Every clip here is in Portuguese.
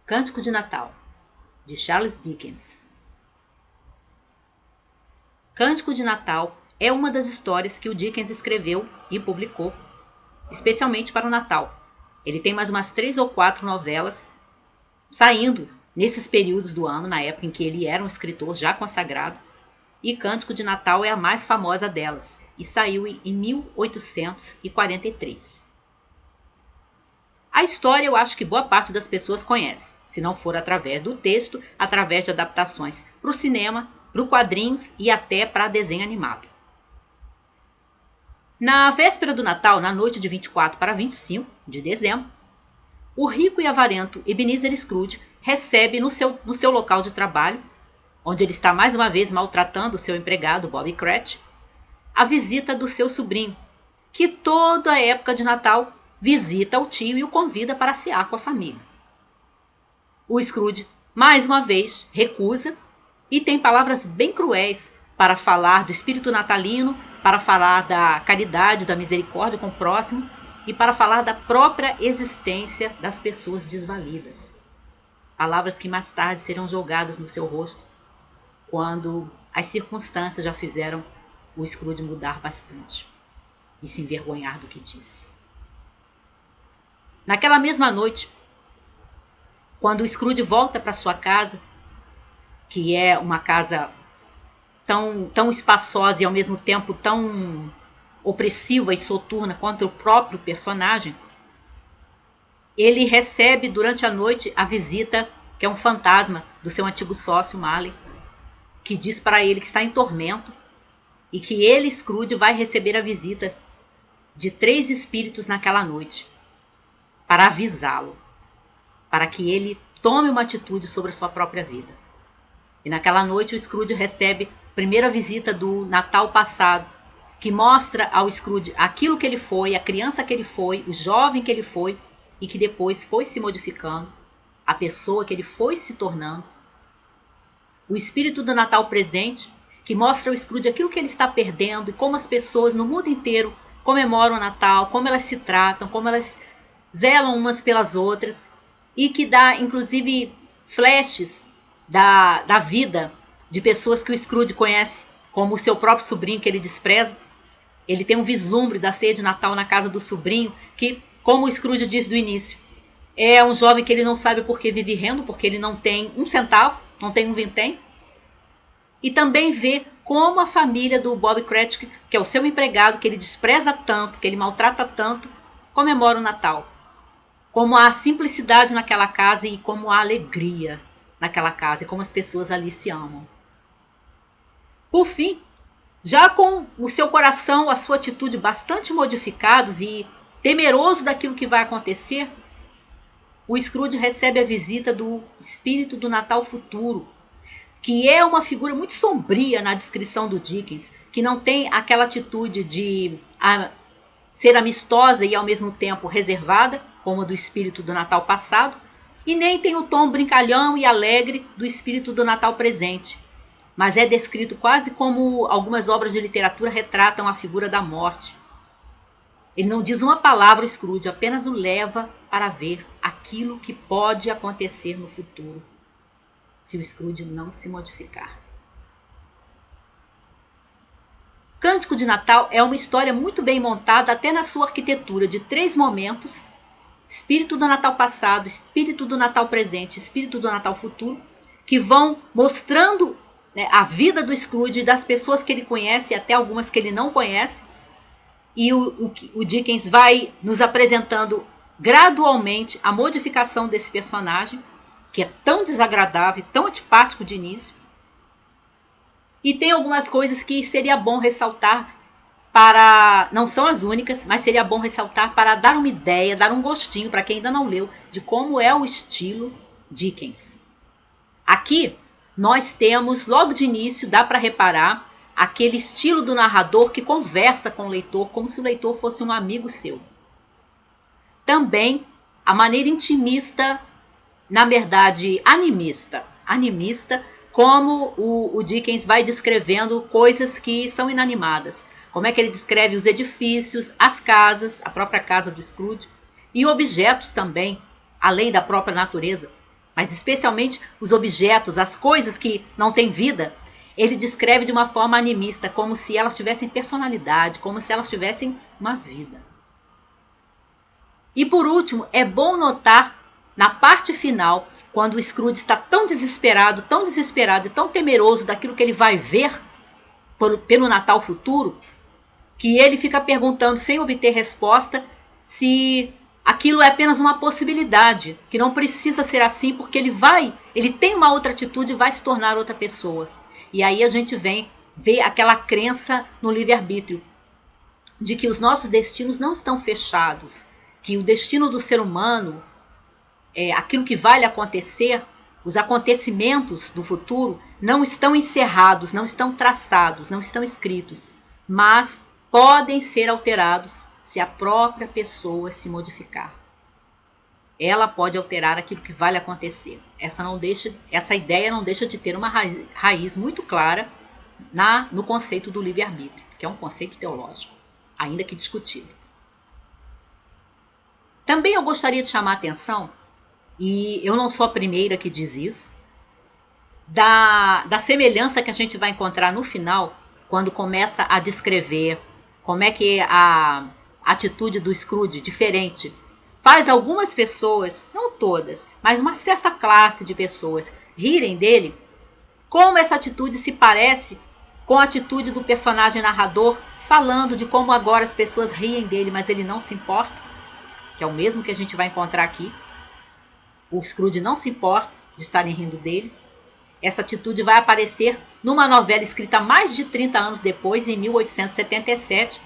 Cântico de Natal, de Charles Dickens. Cântico de Natal é uma das histórias que o Dickens escreveu e publicou, especialmente para o Natal. Ele tem mais umas 3 ou 4 novelas saindo nesses períodos do ano, na época em que ele era um escritor já consagrado, e Cântico de Natal é a mais famosa delas, e saiu em 1843. A história eu acho que boa parte das pessoas conhece, se não for através do texto, através de adaptações para o cinema, para quadrinhos e até para desenho animado. Na véspera do Natal, na noite de 24 para 25 de dezembro, o rico e avarento Ebenezer Scrooge recebe no seu local de trabalho, onde ele está mais uma vez maltratando o seu empregado Bob Cratchit, a visita do seu sobrinho, que toda a época de Natal visita o tio e o convida para cear com a família. O Scrooge, mais uma vez, recusa e tem palavras bem cruéis para falar do espírito natalino, para falar da caridade, da misericórdia com o próximo e para falar da própria existência das pessoas desvalidas. Palavras que mais tarde serão jogadas no seu rosto, quando as circunstâncias já fizeram o Scrooge mudar bastante e se envergonhar do que disse. Naquela mesma noite, quando o Scrooge volta para sua casa, que é uma casa tão espaçosa e ao mesmo tempo tão opressiva e soturna quanto o próprio personagem, ele recebe durante a noite a visita, que é um fantasma do seu antigo sócio, Marley, que diz para ele que está em tormento e que ele, Scrooge, vai receber a visita de 3 espíritos naquela noite para avisá-lo, para que ele tome uma atitude sobre a sua própria vida. E naquela noite o Scrooge recebe a primeira visita do Natal passado, que mostra ao Scrooge aquilo que ele foi, a criança que ele foi, o jovem que ele foi e que depois foi se modificando, a pessoa que ele foi se tornando. O espírito do Natal presente, que mostra ao Scrooge aquilo que ele está perdendo e como as pessoas no mundo inteiro comemoram o Natal, como elas se tratam, como elas zelam umas pelas outras, e que dá inclusive flashes da vida de pessoas que o Scrooge conhece, como o seu próprio sobrinho que ele despreza. Ele tem um vislumbre da ceia de Natal na casa do sobrinho, que, como o Scrooge diz do início, é um jovem que ele não sabe por que vive rendo, porque ele não tem um centavo, não tem um vintém. E também vê como a família do Bob Cratchit, que é o seu empregado, que ele despreza tanto, que ele maltrata tanto, comemora o Natal. Como há simplicidade naquela casa e como há alegria naquela casa e como as pessoas ali se amam. Por fim, já com o seu coração, a sua atitude bastante modificados e temeroso daquilo que vai acontecer, o Scrooge recebe a visita do espírito do Natal futuro, que é uma figura muito sombria na descrição do Dickens, que não tem aquela atitude de ser amistosa e ao mesmo tempo reservada, como a do espírito do Natal passado, e nem tem o tom brincalhão e alegre do espírito do Natal presente, mas é descrito quase como algumas obras de literatura retratam a figura da morte. Ele não diz uma palavra, o Scrooge apenas o leva para ver aquilo que pode acontecer no futuro, se o Scrooge não se modificar. Cântico de Natal é uma história muito bem montada, até na sua arquitetura de 3 momentos: espírito do Natal passado, espírito do Natal presente, espírito do Natal futuro, que vão mostrando, né, a vida do Scrooge, das pessoas que ele conhece, até algumas que ele não conhece, e o Dickens vai nos apresentando gradualmente a modificação desse personagem, que é tão desagradável, tão antipático de início. E tem algumas coisas que seria bom ressaltar, não são as únicas, mas seria bom ressaltar para dar uma ideia, dar um gostinho para quem ainda não leu, de como é o estilo Dickens. Aqui nós temos, logo de início, dá para reparar aquele estilo do narrador que conversa com o leitor como se o leitor fosse um amigo seu. Também a maneira intimista, na verdade animista, como o Dickens vai descrevendo coisas que são inanimadas. Como é que ele descreve os edifícios, as casas, a própria casa do Scrooge, e objetos também, além da própria natureza, mas especialmente os objetos, as coisas que não têm vida, ele descreve de uma forma animista, como se elas tivessem personalidade, como se elas tivessem uma vida. E por último, é bom notar na parte final, quando o Scrooge está tão desesperado e tão temeroso daquilo que ele vai ver pelo Natal futuro, que ele fica perguntando sem obter resposta se aquilo é apenas uma possibilidade, que não precisa ser assim, porque ele tem uma outra atitude e vai se tornar outra pessoa. E aí a gente vem ver aquela crença no livre-arbítrio, de que os nossos destinos não estão fechados, que o destino do ser humano, aquilo que vai lhe acontecer, os acontecimentos do futuro não estão encerrados, não estão traçados, não estão escritos, mas podem ser alterados se a própria pessoa se modificar. Ela pode alterar aquilo que vai lhe acontecer. Essa ideia não deixa de ter uma raiz muito clara no conceito do livre-arbítrio, que é um conceito teológico, ainda que discutido. Também eu gostaria de chamar a atenção, e eu não sou a primeira que diz isso, da semelhança que a gente vai encontrar no final, quando começa a descrever como é que a atitude do Scrooge, diferente, faz algumas pessoas, não todas, mas uma certa classe de pessoas rirem dele, como essa atitude se parece com a atitude do personagem narrador, falando de como agora as pessoas riem dele, mas ele não se importa, que é o mesmo que a gente vai encontrar aqui. O Scrooge não se importa de estarem rindo dele. Essa atitude vai aparecer numa novela escrita mais de 30 anos depois, em 1877,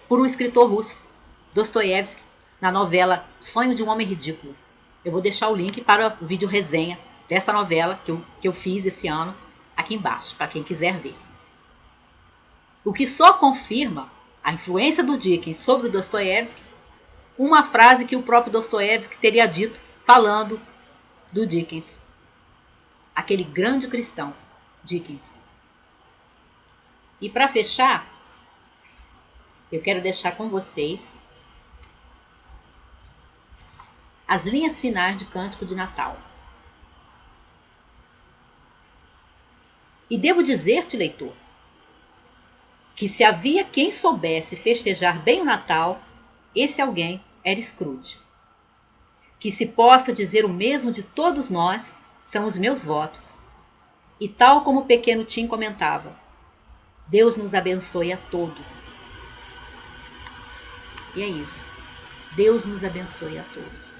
por um escritor russo, Dostoiévski, na novela Sonho de um Homem Ridículo. Eu vou deixar o link para o vídeo resenha dessa novela que eu fiz esse ano aqui embaixo, para quem quiser ver. O que só confirma a influência do Dickens sobre o Dostoiévski, uma frase que o próprio Dostoiévski teria dito falando do Dickens. Aquele grande cristão, Dickens. E para fechar, eu quero deixar com vocês as linhas finais de Cântico de Natal. E devo dizer-te, leitor, que se havia quem soubesse festejar bem o Natal, esse alguém era Scrooge. Que se possa dizer o mesmo de todos nós, são os meus votos. E tal como o pequeno Tim comentava, Deus nos abençoe a todos. E é isso. Deus nos abençoe a todos.